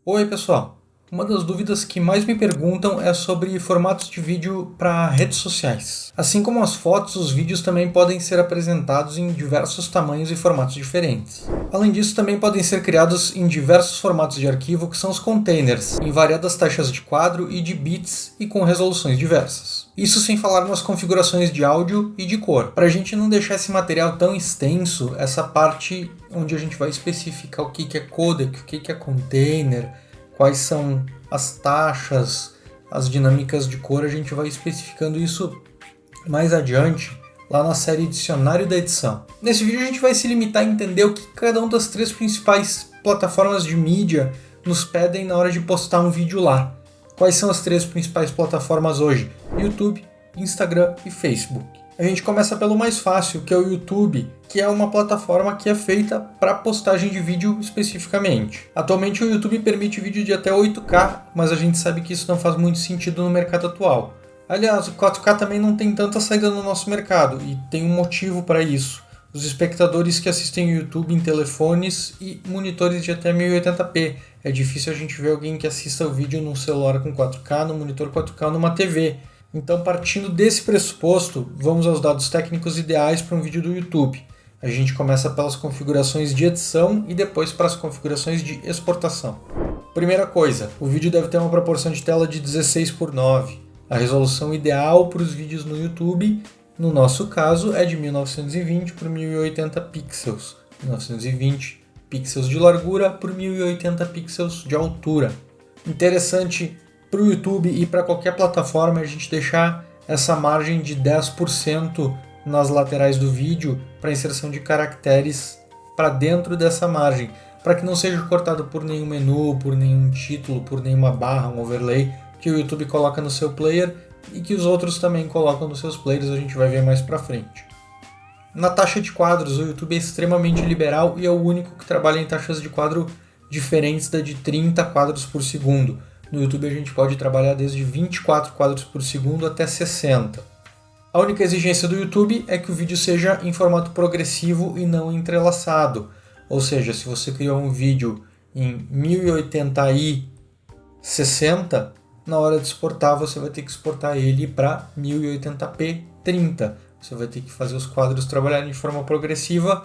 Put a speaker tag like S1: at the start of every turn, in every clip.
S1: Oi pessoal, uma das dúvidas que mais me perguntam é sobre formatos de vídeo para redes sociais. Assim como as fotos, os vídeos também podem ser apresentados em diversos tamanhos e formatos diferentes. Além disso, também podem ser criados em diversos formatos de arquivo, que são os containers, em variadas taxas de quadro e de bits e com resoluções diversas. Isso sem falar nas configurações de áudio e de cor. Para a gente não deixar esse material tão extenso, essa parte onde a gente vai especificar o que é codec, o que é container, quais são as taxas, as dinâmicas de cor, a gente vai especificando isso mais adiante, lá na série Dicionário da Edição. Nesse vídeo a gente vai se limitar a entender o que cada uma das três principais plataformas de mídia nos pedem na hora de postar um vídeo lá. Quais são as três principais plataformas hoje? YouTube, Instagram e Facebook. A gente começa pelo mais fácil, que é o YouTube, que é uma plataforma que é feita para postagem de vídeo especificamente. Atualmente o YouTube permite vídeo de até 8K, mas a gente sabe que isso não faz muito sentido no mercado atual. Aliás, o 4K também não tem tanta saída no nosso mercado, e tem um motivo para isso. Os espectadores que assistem o YouTube em telefones e monitores de até 1080p. É difícil a gente ver alguém que assista o vídeo num celular com 4K, num monitor 4K ou numa TV. Então, partindo desse pressuposto, vamos aos dados técnicos ideais para um vídeo do YouTube. A gente começa pelas configurações de edição e depois para as configurações de exportação. Primeira coisa, o vídeo deve ter uma proporção de tela de 16:9. A resolução ideal para os vídeos no YouTube, no nosso caso, é de 1920 por 1080 pixels. 1920 pixels de largura por 1080 pixels de altura. Interessante para o YouTube e para qualquer plataforma a gente deixar essa margem de 10% nas laterais do vídeo para inserção de caracteres para dentro dessa margem, para que não seja cortado por nenhum menu, por nenhum título, por nenhuma barra, um overlay que o YouTube coloca no seu player e que os outros também colocam nos seus players, a gente vai ver mais para frente. Na taxa de quadros, o YouTube é extremamente liberal e é o único que trabalha em taxas de quadro diferentes da de 30 quadros por segundo. No YouTube a gente pode trabalhar desde 24 quadros por segundo até 60. A única exigência do YouTube é que o vídeo seja em formato progressivo e não entrelaçado. Ou seja, se você criou um vídeo em 1080i 60, na hora de exportar você vai ter que exportar ele para 1080p 30. Você vai ter que fazer os quadros trabalharem de forma progressiva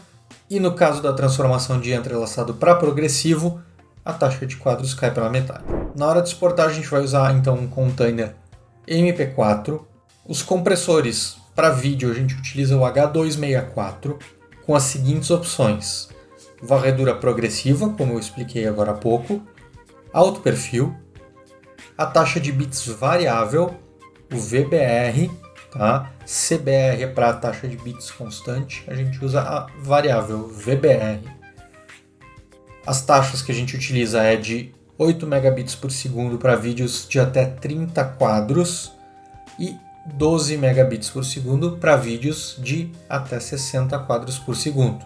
S1: e no caso da transformação de entrelaçado para progressivo, a taxa de quadros cai pela metade. Na hora de exportar a gente vai usar então um container MP4. Os compressores para vídeo a gente utiliza o H264 com as seguintes opções: varredura progressiva, como eu expliquei agora há pouco, alto perfil, a taxa de bits variável, o VBR, tá? CBR é para a taxa de bits constante, a gente usa a variável VBR. As taxas que a gente utiliza é de 8 megabits por segundo para vídeos de até 30 quadros e 12 megabits por segundo para vídeos de até 60 quadros por segundo.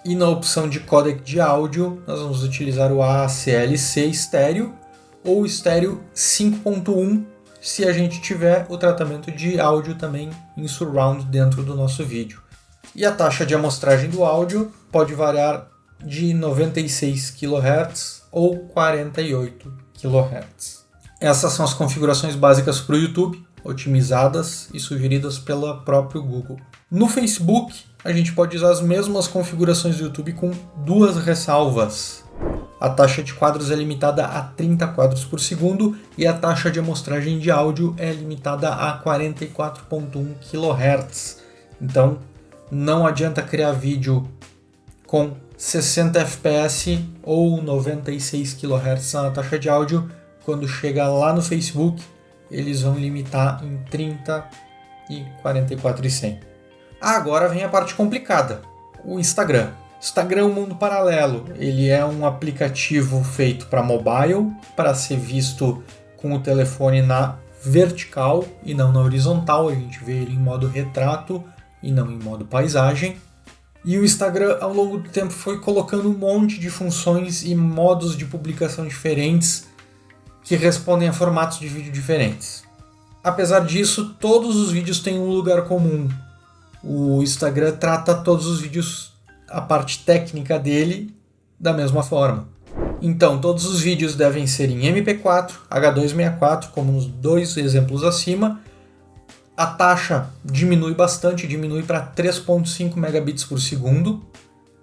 S1: E na opção de códec de áudio, nós vamos utilizar o ACLC estéreo ou estéreo 5.1, se a gente tiver o tratamento de áudio também em surround dentro do nosso vídeo. E a taxa de amostragem do áudio pode variar de 96 kHz ou 48 kHz. Essas são as configurações básicas para o YouTube, otimizadas e sugeridas pelo próprio Google. No Facebook, a gente pode usar as mesmas configurações do YouTube com duas ressalvas. A taxa de quadros é limitada a 30 quadros por segundo e a taxa de amostragem de áudio é limitada a 44.1 kHz. Então, não adianta criar vídeo com 60 fps ou 96 kHz na taxa de áudio. Quando chega lá no Facebook, eles vão limitar em 30 e 44.100. Agora vem a parte complicada, o Instagram. Instagram é um mundo paralelo. Ele é um aplicativo feito para mobile, para ser visto com o telefone na vertical e não na horizontal. A gente vê ele em modo retrato e não em modo paisagem. E o Instagram, ao longo do tempo, foi colocando um monte de funções e modos de publicação diferentes que respondem a formatos de vídeo diferentes. Apesar disso, todos os vídeos têm um lugar comum. O Instagram trata todos os vídeos, a parte técnica dele, da mesma forma. Então, todos os vídeos devem ser em MP4, H264, como nos dois exemplos acima. A taxa diminui bastante, diminui para 3.5 megabits por segundo.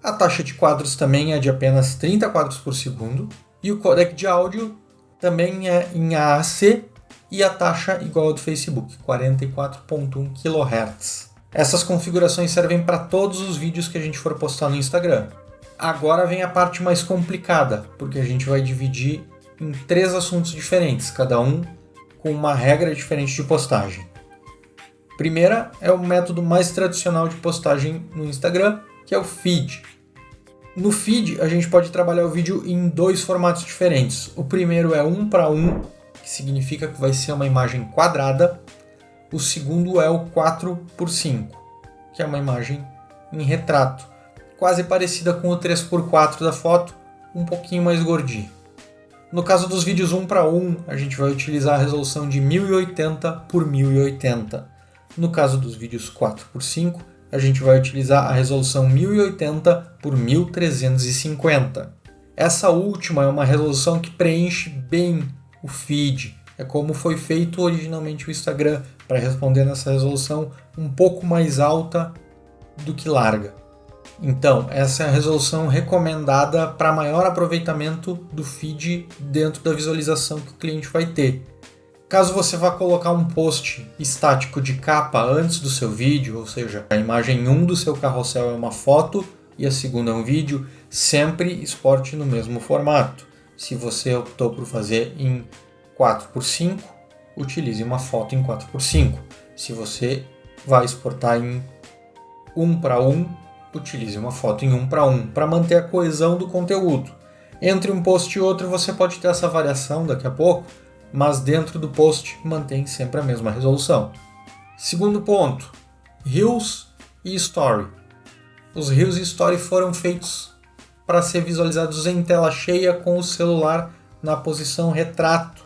S1: A taxa de quadros também é de apenas 30 quadros por segundo. E o codec de áudio também é em AAC e a taxa igual ao do Facebook, 44.1 kHz. Essas configurações servem para todos os vídeos que a gente for postar no Instagram. Agora vem a parte mais complicada, porque a gente vai dividir em 3 assuntos diferentes, cada um com uma regra diferente de postagem. Primeira é o método mais tradicional de postagem no Instagram, que é o feed. No feed, a gente pode trabalhar o vídeo em 2 formatos diferentes. O primeiro é 1:1, que significa que vai ser uma imagem quadrada. O segundo é o 4:5, que é uma imagem em retrato, quase parecida com o 3:4 da foto, um pouquinho mais gordinho. No caso dos vídeos 1:1, a gente vai utilizar a resolução de 1080 por 1080. No caso dos vídeos 4:5, a gente vai utilizar a resolução 1080 por 1350. Essa última é uma resolução que preenche bem o feed. É como foi feito originalmente o Instagram, para responder nessa resolução um pouco mais alta do que larga. Então, essa é a resolução recomendada para maior aproveitamento do feed dentro da visualização que o cliente vai ter. Caso você vá colocar um post estático de capa antes do seu vídeo, ou seja, a imagem 1 do seu carrossel é uma foto e a segunda é um vídeo, sempre exporte no mesmo formato. Se você optou por fazer em 4:5, utilize uma foto em 4:5. Se você vai exportar em 1:1, utilize uma foto em 1:1 para manter a coesão do conteúdo. Entre um post e outro você pode ter essa variação daqui a pouco, mas dentro do post mantém sempre a mesma resolução. Segundo ponto, Reels e Story. Os Reels e Story foram feitos para ser visualizados em tela cheia com o celular na posição retrato,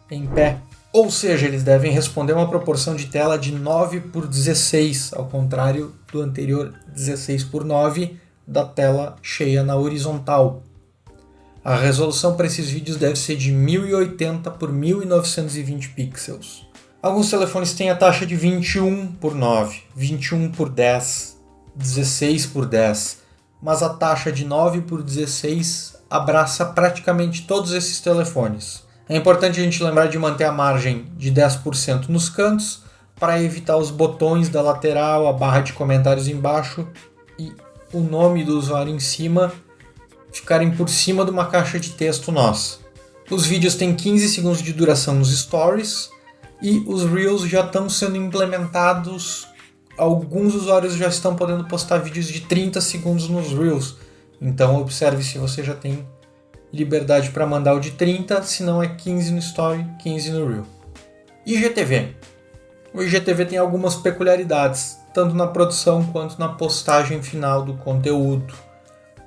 S1: em pé. Ou seja, eles devem responder uma proporção de tela de 9:16, ao contrário do anterior 16:9 da tela cheia na horizontal. A resolução para esses vídeos deve ser de 1080 por 1920 pixels. Alguns telefones têm a taxa de 21:9, 21:10, 16:10, mas a taxa de 9:16 abraça praticamente todos esses telefones. É importante a gente lembrar de manter a margem de 10% nos cantos para evitar os botões da lateral, a barra de comentários embaixo e o nome do usuário em cima ficarem por cima de uma caixa de texto nossa. Os vídeos têm 15 segundos de duração nos stories e os Reels já estão sendo implementados. Alguns usuários já estão podendo postar vídeos de 30 segundos nos Reels. Então observe se você já tem liberdade para mandar o de 30, se não é 15 no Story, 15 no Reel. IGTV. O IGTV tem algumas peculiaridades, tanto na produção quanto na postagem final do conteúdo.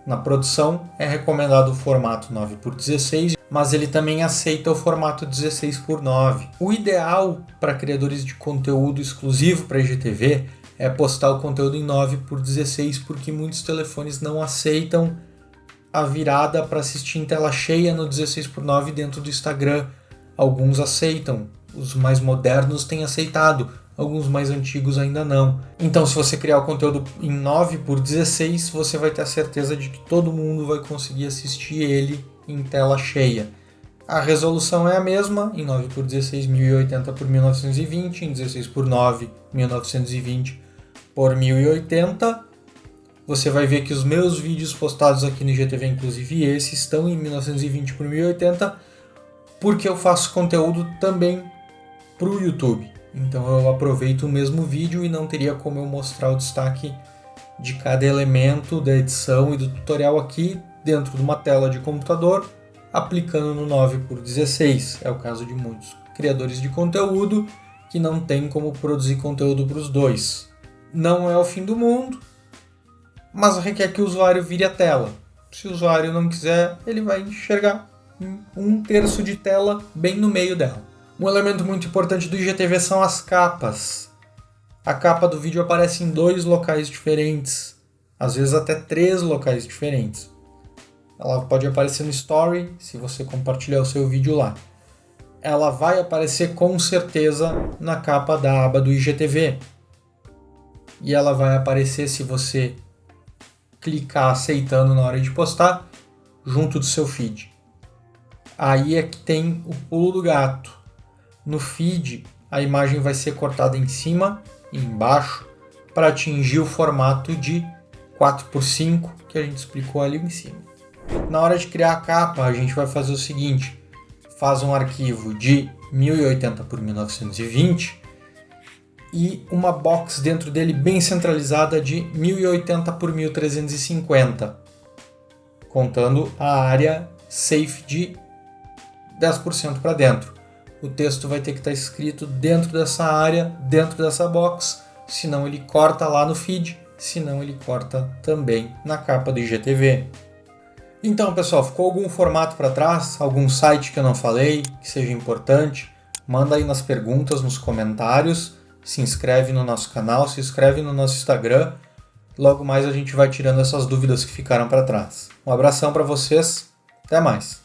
S1: Na produção é recomendado o formato 9:16, mas ele também aceita o formato 16:9. O ideal para criadores de conteúdo exclusivo para IGTV é postar o conteúdo em 9:16, porque muitos telefones não aceitam a virada para assistir em tela cheia no 16:9 dentro do Instagram. Alguns aceitam, os mais modernos têm aceitado, alguns mais antigos ainda não. Então, se você criar o conteúdo em 9:16, você vai ter a certeza de que todo mundo vai conseguir assistir ele em tela cheia. A resolução é a mesma, em 9:16, 1080 por 1920, em 16:9, 1920 por 1080. Você vai ver que os meus vídeos postados aqui no IGTV, inclusive esse, estão em 1920 por 1080, porque eu faço conteúdo também para o YouTube. Então eu aproveito o mesmo vídeo e não teria como eu mostrar o destaque de cada elemento da edição e do tutorial aqui dentro de uma tela de computador, aplicando no 9:16. É o caso de muitos criadores de conteúdo que não tem como produzir conteúdo para os dois. Não é o fim do mundo, mas requer que o usuário vire a tela. Se o usuário não quiser, ele vai enxergar 1/3 de tela bem no meio dela. Um elemento muito importante do IGTV são as capas. A capa do vídeo aparece em 2 locais diferentes, às vezes até 3 locais diferentes. ela pode aparecer no Story, se você compartilhar o seu vídeo lá. Ela vai aparecer com certeza na capa da aba do IGTV. E ela vai aparecer, se você clicar aceitando na hora de postar, junto do seu feed. Aí é que tem o pulo do gato. No feed, a imagem vai ser cortada em cima e embaixo para atingir o formato de 4:5 que a gente explicou ali em cima. Na hora de criar a capa, a gente vai fazer o seguinte: faz um arquivo de 1080 por 1920 e uma box dentro dele bem centralizada de 1080 por 1350, contando a área safe de 10% para dentro. O texto vai ter que estar escrito dentro dessa área, dentro dessa box, senão ele corta lá no feed, senão ele corta também na capa do IGTV. Então, pessoal, ficou algum formato para trás? Algum site que eu não falei, que seja importante? Manda aí nas perguntas, nos comentários, se inscreve no nosso canal, se inscreve no nosso Instagram. Logo mais a gente vai tirando essas dúvidas que ficaram para trás. Um abração para vocês, até mais!